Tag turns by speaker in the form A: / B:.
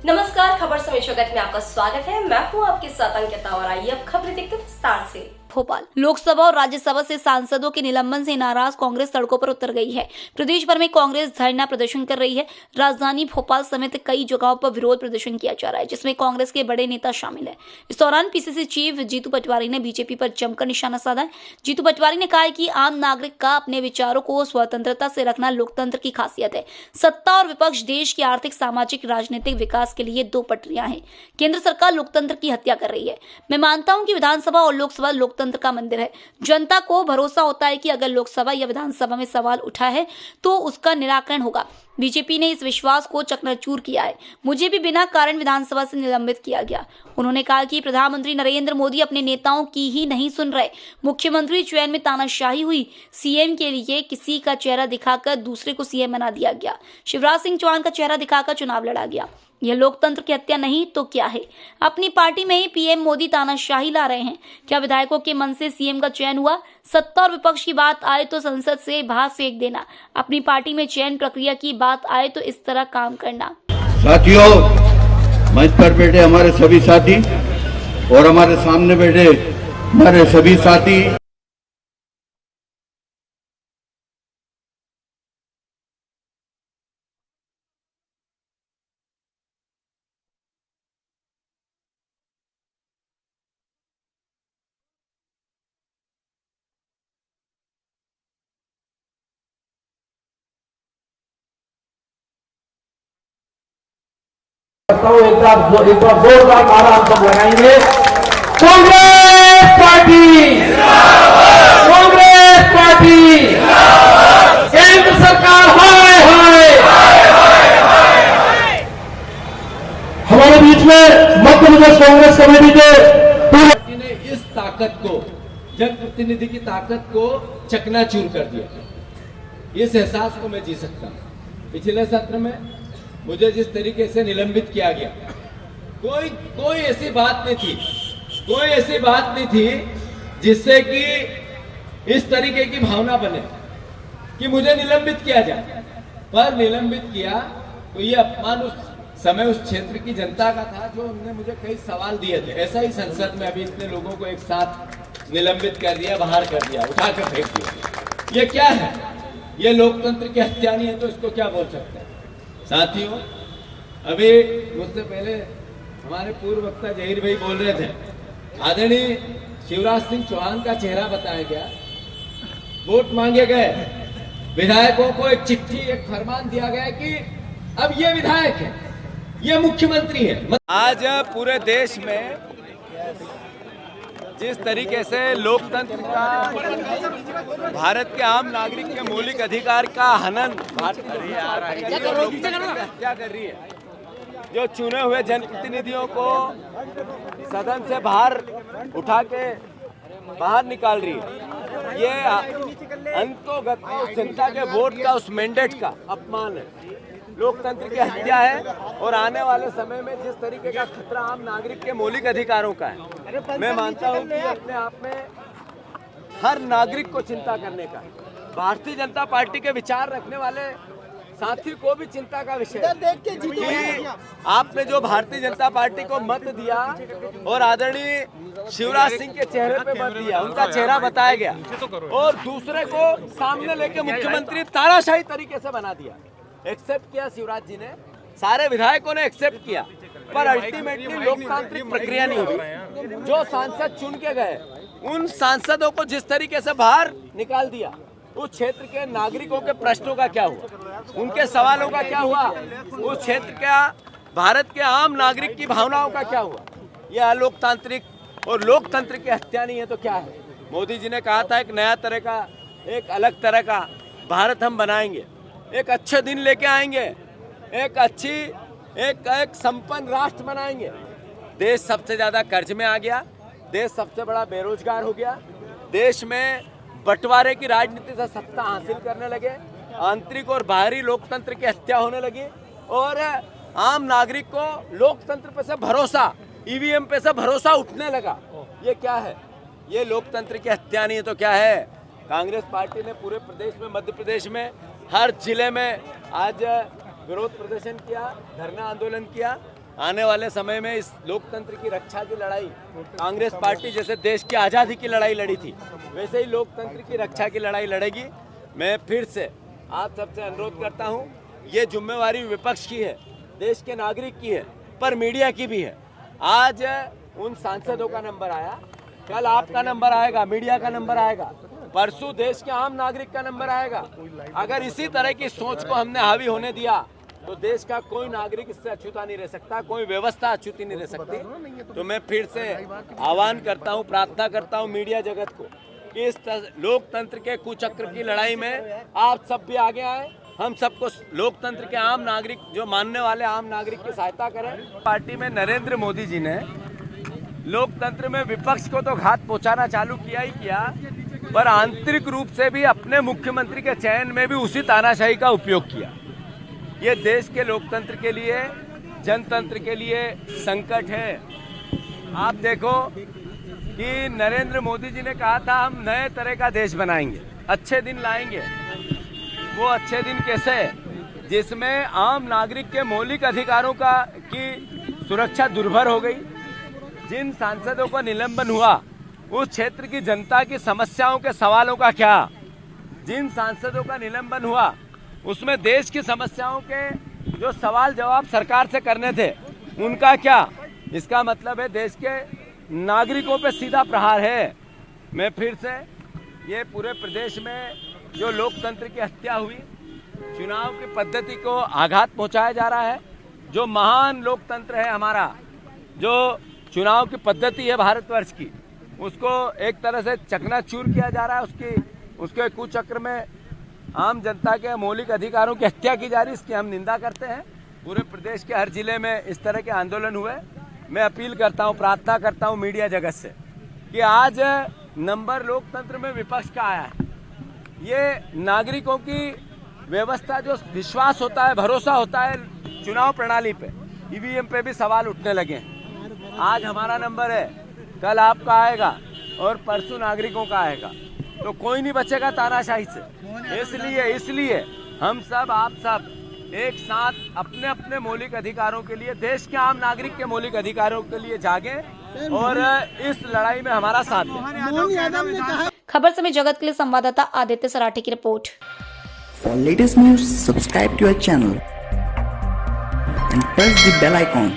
A: नमस्कार, खबर समय जगत में आपका स्वागत है। मैं हूं आपके साथ अंकिता और आइए अब खबरें देखते हैं विस्तार से। भोपाल लोकसभा और राज्यसभा से सांसदों के निलंबन से नाराज कांग्रेस सड़कों पर उतर गई है। प्रदेश भर में कांग्रेस धरना प्रदर्शन कर रही है। राजधानी भोपाल समेत कई जगहों पर विरोध प्रदर्शन किया जा रहा है, जिसमें कांग्रेस के बड़े नेता शामिल है। इस दौरान पीसीसी चीफ जीतू पटवारी ने बीजेपी पर जमकर निशाना साधा है। जीतू पटवारी ने कहा है कि आम नागरिक का अपने विचारों को स्वतंत्रता से रखना लोकतंत्र की खासियत है। सत्ता और विपक्ष देश की आर्थिक, सामाजिक, राजनीतिक विकास के लिए दो पटरियां हैं। केंद्र सरकार लोकतंत्र की हत्या कर रही है। मैं मानता हूं कि विधानसभा और लोकसभा लोकतंत्र का मंदिर है। जनता को भरोसा होता है कि अगर लोकसभा या विधानसभा में सवाल उठा है तो उसका निराकरण होगा। बीजेपी ने इस विश्वास को चकनाचूर किया है। मुझे भी बिना कारण विधानसभा से निलंबित किया गया। उन्होंने कहा कि प्रधानमंत्री नरेंद्र मोदी अपने नेताओं की ही नहीं सुन रहे। मुख्यमंत्री चयन में तानाशाही हुई। सीएम के लिए किसी का चेहरा दिखाकर दूसरे को सीएम बना दिया गया। शिवराज सिंह चौहान का चेहरा दिखाकर चुनाव लड़ा गया। यह लोकतंत्र की हत्या नहीं तो क्या है? अपनी पार्टी में ही पीएम मोदी तानाशाही ला रहे हैं। क्या विधायकों के मन से सीएम का चयन हुआ? सत्ता और विपक्ष की बात आए तो संसद से बाहर फेंक देना। अपनी पार्टी में चयन प्रक्रिया की बात आए तो इस तरह काम करना।
B: साथियों, मंच पर बैठे हमारे सभी साथी और हमारे सामने बैठे हमारे सभी साथी,
C: एक बार जोरदार नारा हम सब लगाएंगे। कांग्रेस पार्टी, कांग्रेस पार्टी, केंद्र सरकार हाय हाय। हमारे बीच में मध्य प्रदेश कांग्रेस कमेटी के
D: पार्टी ने इस ताकत को, जनप्रतिनिधि की ताकत को चकनाचूर कर दिया। इस एहसास को मैं जी सकता हूं। पिछले सत्र में मुझे जिस तरीके से निलंबित किया गया, कोई ऐसी बात नहीं थी जिससे कि इस तरीके की भावना बने कि मुझे निलंबित किया जाए। पर निलंबित किया तो ये अपमान उस समय उस क्षेत्र की जनता का था जो उन्होंने मुझे कई सवाल दिए थे। ऐसा ही संसद में अभी इतने लोगों को एक साथ निलंबित कर दिया, बाहर कर दिया, उठा कर फेंक दिया। ये क्या है? ये लोकतंत्र की हत्या नहीं है तो इसको क्या बोल सकते हैं? साथियों, अभी मुझसे पहले हमारे पूर्व वक्ता जहीर भाई बोल रहे थे, आदरणीय शिवराज सिंह चौहान का चेहरा बताया गया, वोट मांगे गए, विधायकों को एक चिट्ठी, एक फरमान दिया गया कि अब ये विधायक है, ये मुख्यमंत्री है। आज पूरे देश में जिस तरीके से लोकतंत्र का, भारत के आम नागरिक के मौलिक अधिकार का हनन क्या कर रही है, जो चुने हुए जनप्रतिनिधियों को सदन से बाहर उठा के बाहर निकाल रही है, ये अंतोगत्वा उस जनता के वोट का, उस मैंडेट का अपमान है, लोकतंत्र की हत्या है। और आने वाले समय में जिस तरीके का खतरा आम नागरिक के मौलिक अधिकारों का है, मैं मानता हूं कि अपने आप में हर नागरिक को चिंता करने का, भारतीय जनता पार्टी के विचार रखने वाले साथी को भी चिंता का विषय कि आपने जो भारतीय जनता पार्टी को मत दिया और आदरणीय शिवराज सिंह के चेहरे पे मत दिया, उनका चेहरा बताया गया और दूसरे को सामने लेके मुख्यमंत्री तानाशाही तरीके से बना दिया। एक्सेप्ट किया शिवराज जी ने, सारे विधायकों ने एक्सेप्ट किया, पर अल्टीमेटली लोकतांत्रिक प्रक्रिया नहीं हुई। जो सांसद चुन के गए, उन सांसदों को जिस तरीके से बाहर निकाल दिया, उस क्षेत्र के नागरिकों के प्रश्नों का क्या हुआ, उनके सवालों का क्या हुआ, उस क्षेत्र का, भारत के आम नागरिक की भावनाओं का क्या हुआ? यह अलोकतांत्रिक और लोकतंत्र की हत्या नहीं है तो क्या है? मोदी जी ने कहा था एक नया तरह का, एक अलग तरह का भारत हम बनाएंगे, एक अच्छे दिन लेके आएंगे, एक संपन्न राष्ट्र बनाएंगे। देश सबसे ज्यादा कर्ज में आ गया, देश सबसे बड़ा बेरोजगार हो गया, देश में बंटवारे की राजनीति से सत्ता हासिल करने लगे, आंतरिक और बाहरी लोकतंत्र की हत्या होने लगी और आम नागरिक को लोकतंत्र पे से भरोसा, ईवीएम पे से भरोसा उठने लगा। ये क्या है? ये लोकतंत्र की हत्या नहीं है तो क्या है? कांग्रेस पार्टी ने पूरे प्रदेश में, मध्य प्रदेश में हर जिले में आज विरोध प्रदर्शन किया, धरना आंदोलन किया आने वाले समय में इस लोकतंत्र की रक्षा की लड़ाई कांग्रेस पार्टी जैसे देश की आज़ादी की लड़ाई लड़ी थी, वैसे ही लोकतंत्र की रक्षा की लड़ाई लड़ेगी। मैं फिर से आप सबसे अनुरोध करता हूं, ये जिम्मेवारी विपक्ष की है, देश के नागरिक की है, पर मीडिया की भी है। आज उन सांसदों का नंबर आया, कल आपका नंबर आएगा, मीडिया का नंबर आएगा, परसों देश के आम नागरिक का नंबर आएगा। अगर इसी तरह की सोच को हमने हावी होने दिया तो देश का कोई नागरिक इससे अछूता नहीं रह सकता, कोई व्यवस्था अछूती नहीं रह सकती। तो मैं फिर से आह्वान करता हूं, प्रार्थना करता हूं मीडिया जगत को कि इस लोकतंत्र के कुचक्र की लड़ाई में आप सब भी आगे आए। हम सबको लोकतंत्र के आम नागरिक, जो मानने वाले आम नागरिक की सहायता करें। पार्टी में नरेंद्र मोदी जी ने लोकतंत्र में विपक्ष को तो घात पहुंचाना चालू किया ही किया, पर आंतरिक रूप से भी अपने मुख्यमंत्री के चयन में भी उसी तानाशाही का उपयोग किया। ये देश के लोकतंत्र के लिए, जनतंत्र के लिए संकट है। आप देखो कि नरेंद्र मोदी जी ने कहा था हम नए तरह का देश बनाएंगे, अच्छे दिन लाएंगे। वो अच्छे दिन कैसे, जिसमें आम नागरिक के मौलिक अधिकारों की सुरक्षा दुर्भर हो गई। जिन सांसदों का निलंबन हुआ, उस क्षेत्र की जनता की समस्याओं के सवालों का क्या? जिन सांसदों का निलंबन हुआ, उसमें देश की समस्याओं के जो सवाल जवाब सरकार से करने थे, उनका क्या? इसका मतलब है देश के नागरिकों पे सीधा प्रहार है। मैं फिर से, ये पूरे प्रदेश में जो लोकतंत्र की हत्या हुई, चुनाव की पद्धति को आघात पहुंचाया जा रहा है। जो महान लोकतंत्र है हमारा, जो चुनाव की पद्धति है भारतवर्ष की, उसको एक तरह से चकनाचूर किया जा रहा है। उसके कुचक्र में आम जनता के मौलिक अधिकारों की हत्या की जा रही है। इसकी हम निंदा करते हैं। पूरे प्रदेश के हर जिले में इस तरह के आंदोलन हुए। मैं अपील करता हूं, प्रार्थना करता हूं मीडिया जगत से कि आज नंबर लोकतंत्र में विपक्ष का आया है। ये नागरिकों की व्यवस्था, जो विश्वास होता है, भरोसा होता है चुनाव प्रणाली पे, ईवीएम पे भी सवाल उठने लगे हैं। आज हमारा नंबर है, कल आपका आएगा और परसों नागरिकों का आएगा, तो कोई नहीं बचेगा तानाशाही से। इसलिए हम सब, आप सब एक साथ अपने अपने मौलिक अधिकारों के लिए, देश के आम नागरिक के मौलिक अधिकारों के लिए जागें और इस लड़ाई में हमारा साथ दें।
A: खबर समय जगत के लिए संवाददाता आदित्य सराठी की report.
E: For latest news, subscribe to our channel and press the bell icon.